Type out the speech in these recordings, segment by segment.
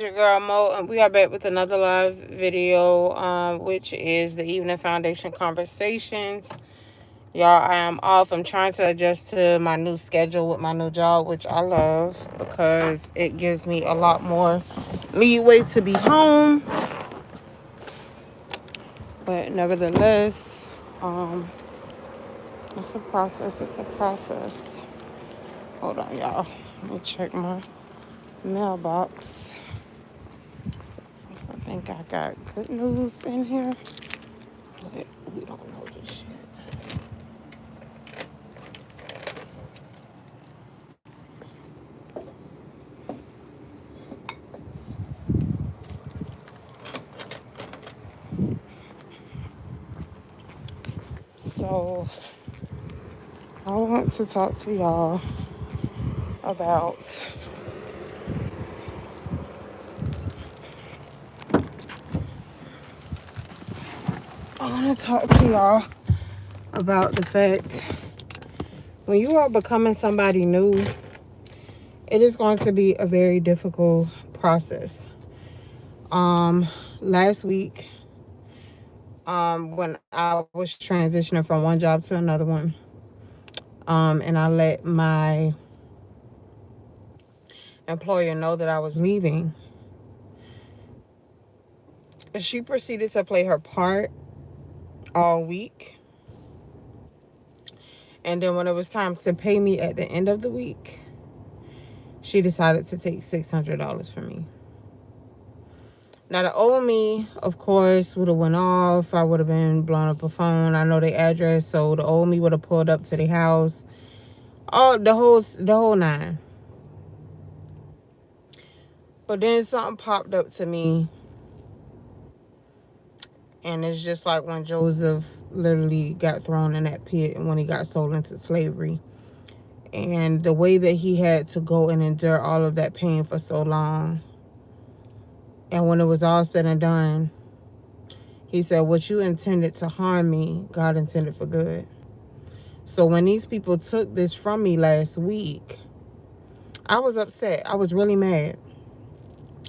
Your girl Mo, and we are back with another live video, which is the Evening Foundation Conversations. Y'all, I am off. I'm trying to adjust to my new schedule with my new job, which I love because it gives me a lot more leeway to be home. But nevertheless, it's a process. It's a process. Hold on, y'all. Let me check my mailbox. I think I got good news in here. But we don't know this shit. So I want to talk to y'all about the fact when you are becoming somebody new, it is going to be a very difficult process. Last week, when I was transitioning from one job to another one, and I let my employer know that I was leaving, she proceeded to play her part all week. And then when it was time to pay me at the end of the week, she decided to take $600 from me. Now, the old me, of course, would have went off. I would have been blowing up a phone. I know their address, so the old me would have pulled up to their house. All the whole nine. But then something popped up to me, and it's just like when Joseph literally got thrown in that pit and when he got sold into slavery. And the way that he had to go and endure all of that pain for so long. And when it was all said and done, he said, what you intended to harm me, God intended for good. So when these people took this from me last week, I was upset. I was really mad.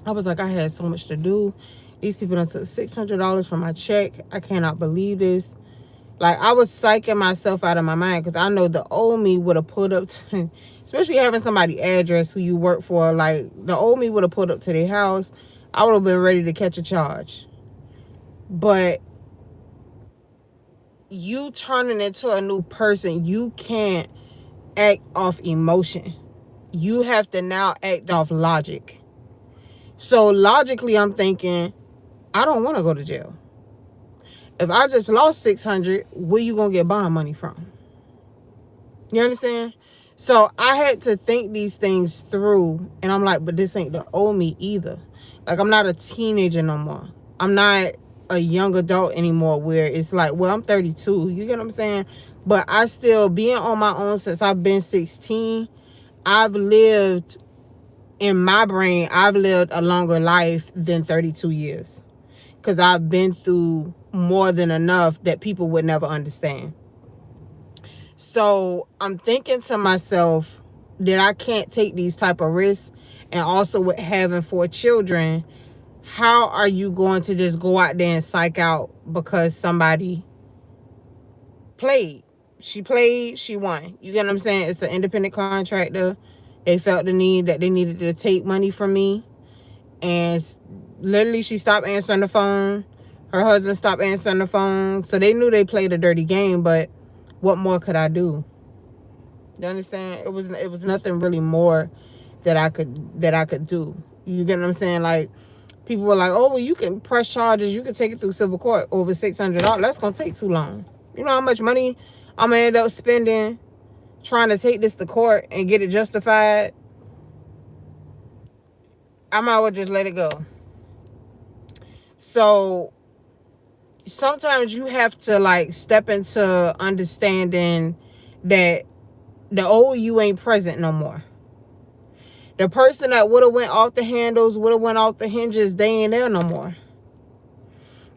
I was like, I had so much to do. These people done took $600 from my check. I cannot believe this. Like, I was psyching myself out of my mind because I know the old me would have pulled up to, especially having somebody address who you work for. Like, the old me would have pulled up to their house. I would have been ready to catch a charge. But you turning into a new person, you can't act off emotion. You have to now act off logic. So logically, I'm thinking, I don't want to go to jail. If I just lost 600, where you gonna get bond money from? You understand? So I had to think these things through, and I'm like, but this ain't the old me either. Like, I'm not a teenager no more. I'm not a young adult anymore where it's like, well, I'm 32. You get what I'm saying? But I still, being on my own since I've been 16, I've lived, in my brain, I've lived a longer life than 32 years. Because I've been through more than enough that people would never understand. So I'm thinking to myself that I can't take these type of risks. And also with having 4 children, how are you going to just go out there and psych out because somebody played? She played, she won. You get what I'm saying? It's an independent contractor. They felt the need that they needed to take money from me. And literally she stopped answering the phone. Her husband stopped answering the phone. So they knew they played a dirty game, but what more could I do? You understand? It was nothing really more that I could do. You get what I'm saying? Like, people were like, oh, well, you can press charges, you can take it through civil court over $600. That's gonna take too long. You know how much money I'm gonna end up spending trying to take this to court and get it justified? I might as well just let it go. So sometimes you have to like step into understanding that the old you ain't present no more. The person that would have went off the handles, would have went off the hinges, they ain't there no more.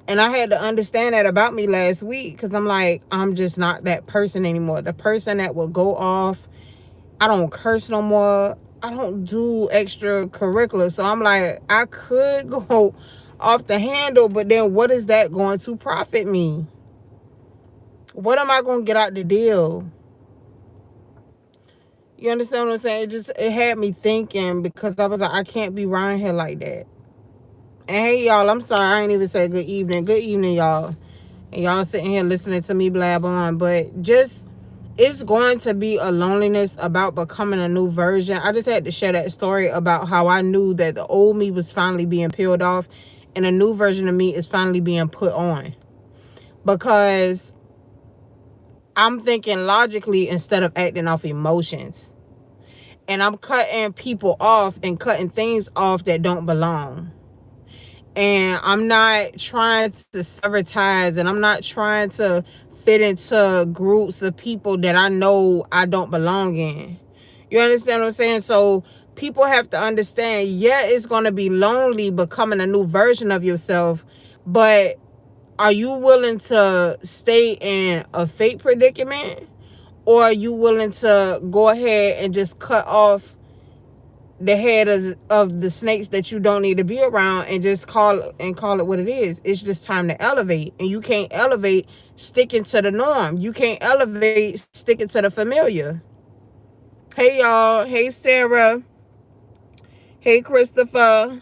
And I had to understand that about me last week because I'm like, I'm just not that person anymore. The person that will go off, I don't curse no more. don't do extracurricular. So I'm like, I could go off the handle, but then what is that going to profit me? What am I going to get out the deal? You understand what I'm saying? It had me thinking, because I was like, I can't be around here like that. And hey, y'all, I'm sorry, I ain't even say good evening. Good evening, y'all. And y'all sitting here listening to me blab on. But just, it's going to be a loneliness about becoming a new version. I just had to share that story about how I knew that the old me was finally being peeled off and a new version of me is finally being put on. Because I'm thinking logically instead of acting off emotions. And I'm cutting people off and cutting things off that don't belong. And I'm not trying to sever ties, and I'm not trying to fit into groups of people that I know I don't belong in. You understand what I'm saying? So people have to understand, yeah, it's going to be lonely becoming a new version of yourself, but are you willing to stay in a fake predicament, or are you willing to go ahead and just cut off the head of the snakes that you don't need to be around, and just call it what it is? It's just time to elevate. And you can't elevate sticking to the norm. You can't elevate sticking to the familiar. Hey y'all, hey Sarah, hey Christopher,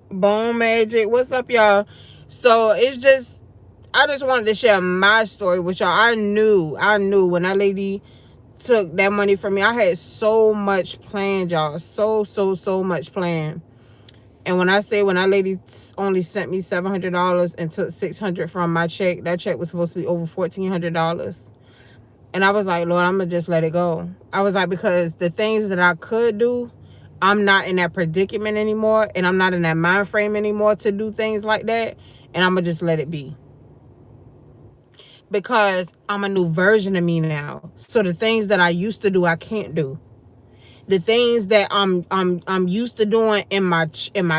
Bone Magic, what's up y'all? So it's just, I just wanted to share my story with y'all. I knew when that lady took that money from me, I had so much planned, y'all. So much planned. And when that lady only sent me $700 and took $600 from my check, that check was supposed to be over $1,400. And I was like, Lord, I'm gonna just let it go. I was like, because the things that I could do, I'm not in that predicament anymore, and I'm not in that mind frame anymore to do things like that. And I'm gonna just let it be, because I'm a new version of me now. So the things that I used to do, I can't do. The things that I'm used to doing in my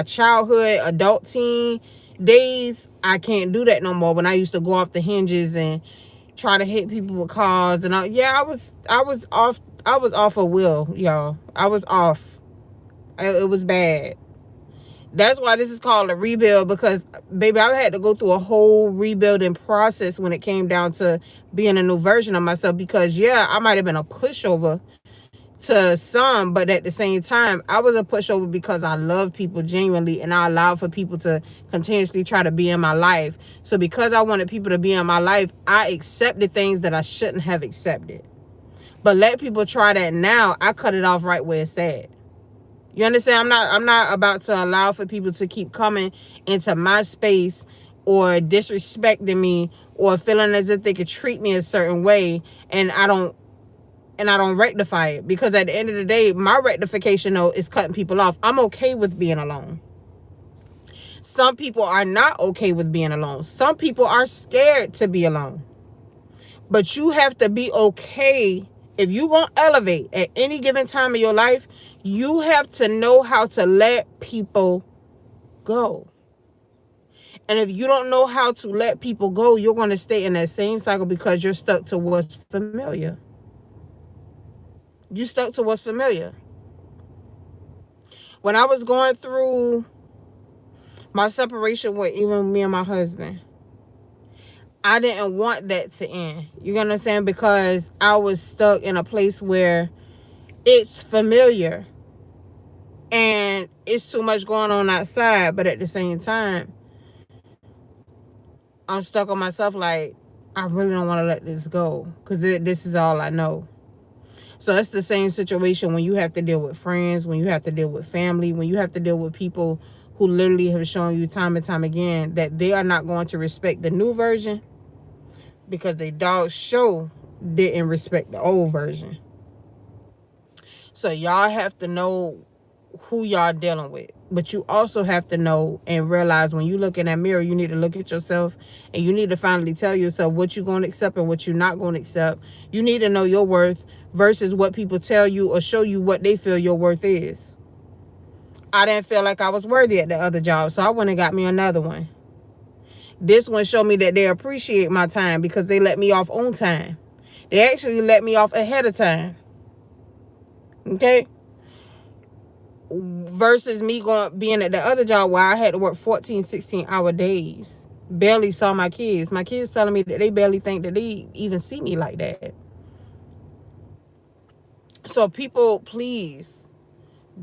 childhood, adult teen days, I can't do that no more. When I used to go off the hinges and try to hit people with cars, and I was off a wheel, y'all. I was off. It was bad. That's why this is called a rebuild, because baby, I had to go through a whole rebuilding process when it came down to being a new version of myself. Because yeah, I might have been a pushover to some, but at the same time, I was a pushover because I love people genuinely, and I allowed for people to continuously try to be in my life. So because I wanted people to be in my life, I accepted things that I shouldn't have accepted. But let people try that now, I cut it off right where it's at. You understand? I'm not about to allow for people to keep coming into my space or disrespecting me or feeling as if they could treat me a certain way, and I don't rectify it. Because at the end of the day, my rectification though is cutting people off. I'm okay with being alone. Some people are not okay with being alone. Some people are scared to be alone. But you have to be okay. If you're going to elevate at any given time in your life, you have to know how to let people go. And if you don't know how to let people go, you're going to stay in that same cycle, because you're stuck to what's familiar. You stuck to what's familiar. When I was going through my separation with even me and my husband, I didn't want that to end. You get what I'm saying? Because I was stuck in a place where it's familiar and it's too much going on outside. But at the same time, I'm stuck on myself, like, I really don't want to let this go, because this is all I know. So it's the same situation when you have to deal with friends, when you have to deal with family, when you have to deal with people who literally have shown you time and time again that they are not going to respect the new version, because they dog show didn't respect the old version. So y'all have to know who y'all dealing with. But you also have to know and realize, when you look in that mirror, you need to look at yourself, and you need to finally tell yourself what you're going to accept and what you're not going to accept. You need to know your worth versus what people tell you or show you what they feel your worth is. I didn't feel like I was worthy at the other job, so I went and got me another one. This one showed me that they appreciate my time, because they let me off on time. They actually let me off ahead of time. Okay? versus me going being at the other job where I had to work 14, 16-hour days. Barely saw my kids. My kids telling me that they barely think that they even see me like that. So people, please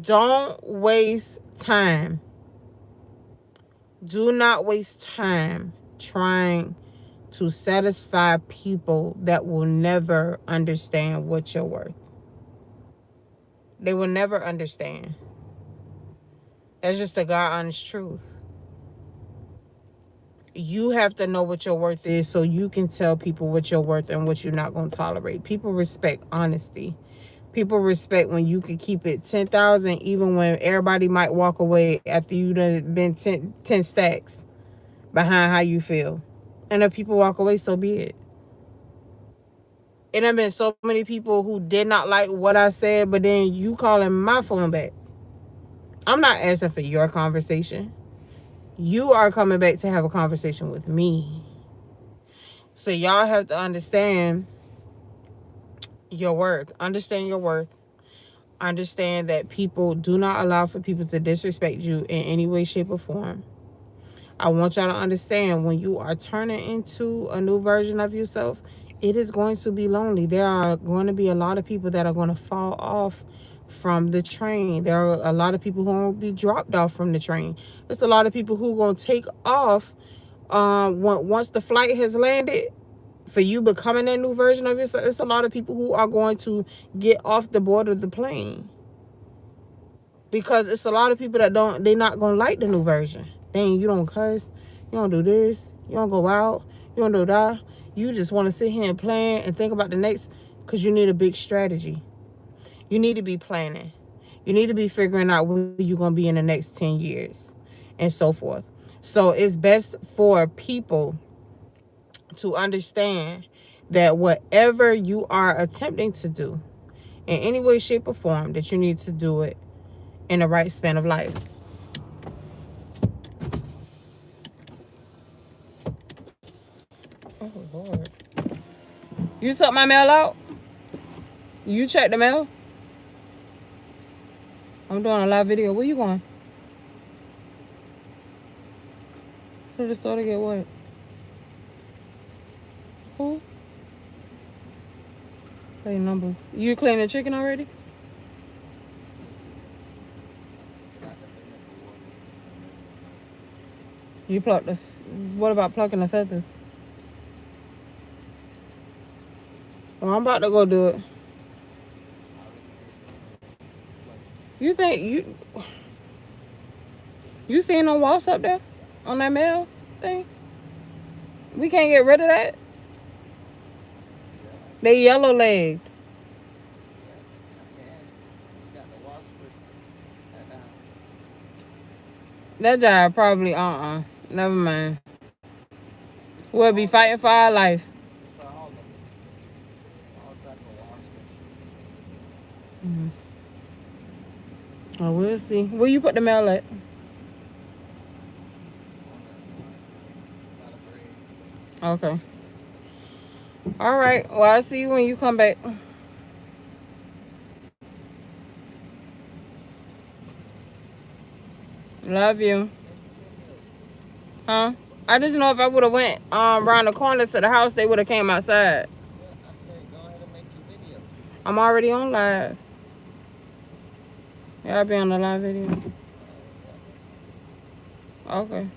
don't waste time. Do not waste time trying to satisfy people that will never understand what you're worth. They will never understand. That's just the God honest truth. You have to know what your worth is so you can tell people what you're worth and what you're not going to tolerate. People respect honesty. People respect when you can keep it 10,000 even when everybody might walk away after you done been 10 stacks behind how you feel. And if people walk away, so be it. It done been so many people who did not like what I said, but then you calling my phone back. I'm not asking for your conversation. You are coming back to have a conversation with me. So y'all have to understand your worth. Understand your worth. Understand that people do not allow for people to disrespect you in any way, shape, or form. I want y'all to understand when you are turning into a new version of yourself, it is going to be lonely. There are going to be a lot of people that are going to fall off from the train. There are a lot of people who will be dropped off from the train. There's a lot of people who are going to take off once the flight has landed. For you becoming that new version of yourself, it's a lot of people who are going to get off the board of the plane because it's a lot of people that they're not gonna like the new version. Dang, you don't cuss, you don't do this, you don't go out, you don't do that. You just want to sit here and plan and think about the next, because you need a big strategy. You need to be planning. You need to be figuring out where you're gonna be in the next 10 years and so forth. So it's best for people to understand that whatever you are attempting to do in any way, shape, or form, that you need to do it in the right span of life. Oh, Lord. You took my mail out? You checked the mail? I'm doing a live video. Where you going? To the store to get what? Who? Play numbers. You clean the chicken already? You plucked the... What about plucking the feathers? Well, I'm about to go do it. You think you seen no walls up there on that mail thing? We can't get rid of that. They yellow legged. That job probably never mind. We'll be fighting for our life. Mm-hmm. Oh, we'll see. Where you put the mail at? Okay. All right. Well, I'll see you when you come back. Love you. Huh? I just know if I would have went around the corner to the house, they would have came outside. I'm already on live. Yeah, I'll be on the live video. Okay.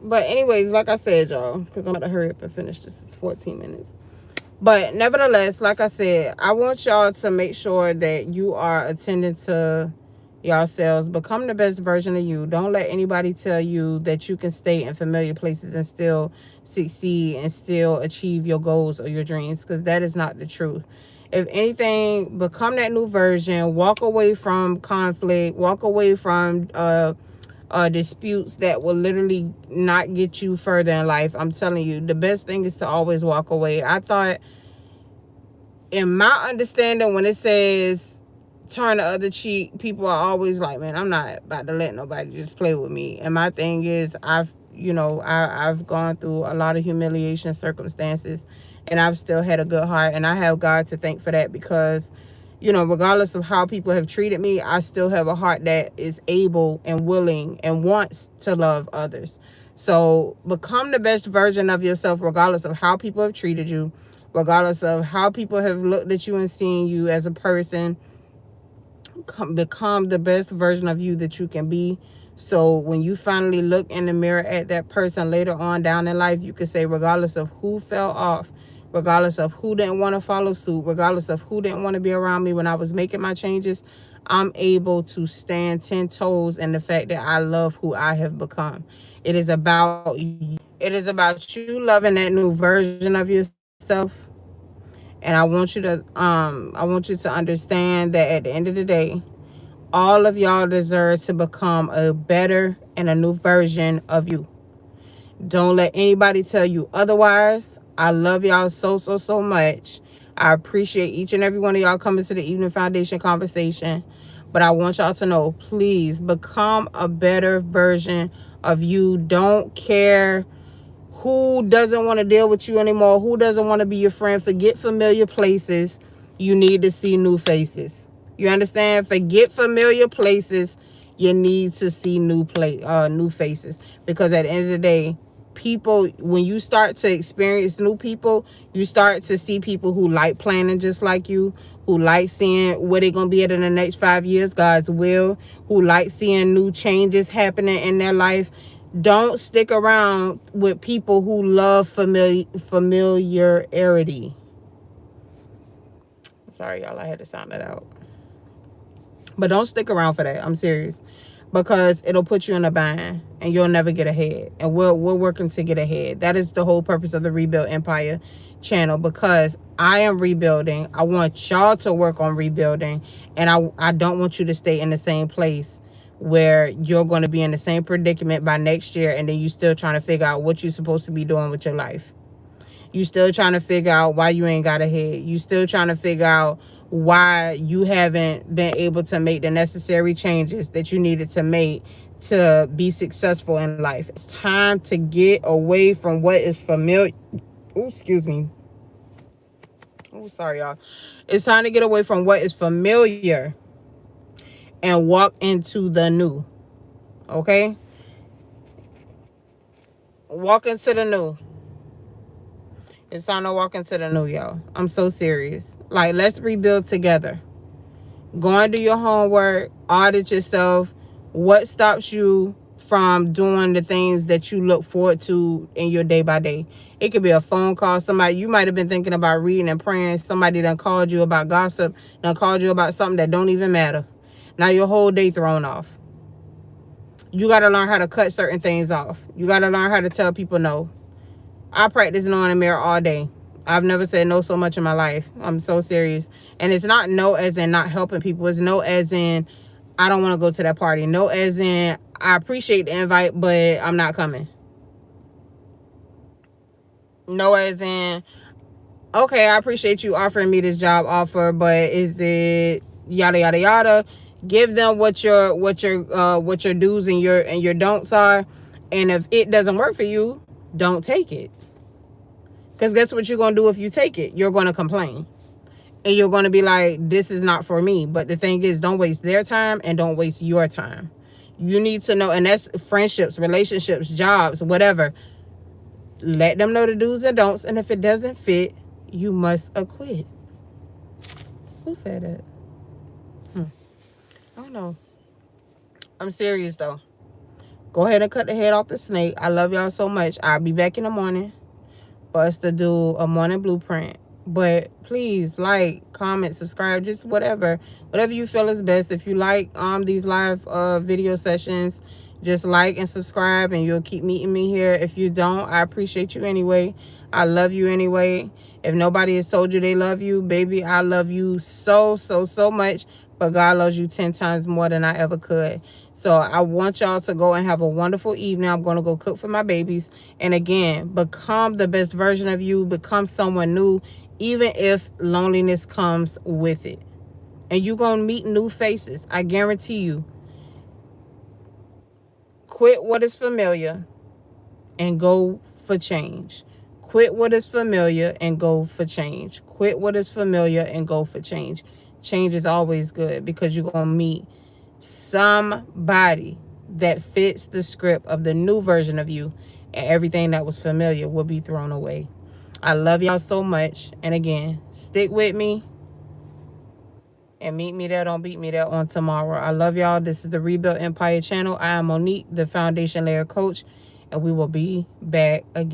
But anyways, like I said, y'all, because I'm about to hurry up and finish this. It's 14 minutes. But nevertheless, like I said, I want y'all to make sure that you are attending to yourselves. Become the best version of you. Don't let anybody tell you that you can stay in familiar places and still succeed and still achieve your goals or your dreams, because that is not the truth. If anything, become that new version. Walk away from conflict. Walk away from disputes that will literally not get you further in life. I'm telling you, the best thing is to always walk away. I thought, in my understanding, when it says turn the other cheek, people are always like, man, I'm not about to let nobody just play with me. And my thing is, I've gone through a lot of humiliation circumstances, and I've still had a good heart, and I have God to thank for that, because regardless of how people have treated me, I still have a heart that is able and willing and wants to love others. So become the best version of yourself, regardless of how people have treated you, regardless of how people have looked at you and seen you as a person. Become the best version of you that you can be. So when you finally look in the mirror at that person later on down in life, you can say, regardless of who fell off, regardless of who didn't want to follow suit, regardless of who didn't want to be around me when I was making my changes, I'm able to stand 10 toes in the fact that I love who I have become. It is about you. It is about you loving that new version of yourself. And I want you to understand that at the end of the day, all of y'all deserve to become a better and a new version of you. Don't let anybody tell you otherwise. I love y'all so, so, so much. I appreciate each and every one of y'all coming to the Evening Foundation conversation. But I want y'all to know, please become a better version of you. Don't care who doesn't want to deal with you anymore, who doesn't want to be your friend. Forget familiar places. You need to see new faces. You understand? Forget familiar places. You need to see new faces, because at the end of the day, people, when you start to experience new people, you start to see people who like planning just like you, who like seeing where they're gonna be at in the next 5 years, God's will, who like seeing new changes happening in their life. Don't stick around with people who love familiarity. Sorry, y'all, I had to sound that out. But don't stick around for that. I'm serious. Because it'll put you in a bind and you'll never get ahead. And we're working to get ahead. That is the whole purpose of the Rebuild Empire channel, because I am rebuilding. I want y'all to work on rebuilding. And I don't want you to stay in the same place where you're going to be in the same predicament by next year, and then you still trying to figure out what you're supposed to be doing with your life. You still trying to figure out why you ain't got ahead. You still trying to figure out why you haven't been able to make the necessary changes that you needed to make to be successful in life. It's time to get away from what is familiar. Oh, excuse me. Oh, sorry, y'all. It's time to get away from what is familiar and walk into the new. Okay? Walk into the new. It's time to walk into the new, y'all. I'm so serious. Like, let's rebuild together. Go and do your homework. Audit yourself. What stops you from doing the things that you look forward to in your day by day? It could be a phone call. Somebody, you might have been thinking about reading and praying. Somebody done called you about gossip. Done called you about something that don't even matter. Now your whole day thrown off. You got to learn how to cut certain things off. You got to learn how to tell people no. I practice no in the mirror all day. I've never said no so much in my life. I'm so serious. And it's not no as in not helping people. It's no as in I don't want to go to that party. No as in I appreciate the invite, but I'm not coming. No as in, okay, I appreciate you offering me this job offer, but is it yada yada yada? Give them what your do's and your don'ts are. And if it doesn't work for you, don't take it. Because guess what you're going to do if you take it? You're going to complain. And you're going to be like, this is not for me. But the thing is, don't waste their time and don't waste your time. You need to know, and that's friendships, relationships, jobs, whatever. Let them know the do's and don'ts. And if it doesn't fit, you must acquit. Who said that? I don't know. I'm serious, though. Go ahead and cut the head off the snake. I love y'all so much. I'll be back in the morning for us to do a morning blueprint. But please like, comment, subscribe, just whatever you feel is best. If you like these live video sessions, just like and subscribe and you'll keep meeting me here. If you don't, I appreciate you anyway. I love you anyway. If nobody has told you they love you, baby, I love you so, so, so much. But God loves you 10 times more than I ever could. So I want y'all to go and have a wonderful evening. I'm going to go cook for my babies. And again, become the best version of you. Become someone new, even if loneliness comes with it. And you're going to meet new faces. I guarantee you. Quit what is familiar and go for change. Quit what is familiar and go for change. Quit what is familiar and go for change. Change is always good because you're going to meet somebody that fits the script of the new version of you, and everything that was familiar will be thrown away. I love y'all so much. And again, stick with me and meet me there. Don't beat me there on tomorrow. I love y'all. This is the Rebuild Empire channel. I am Monique, the foundation layer coach, and we will be back again.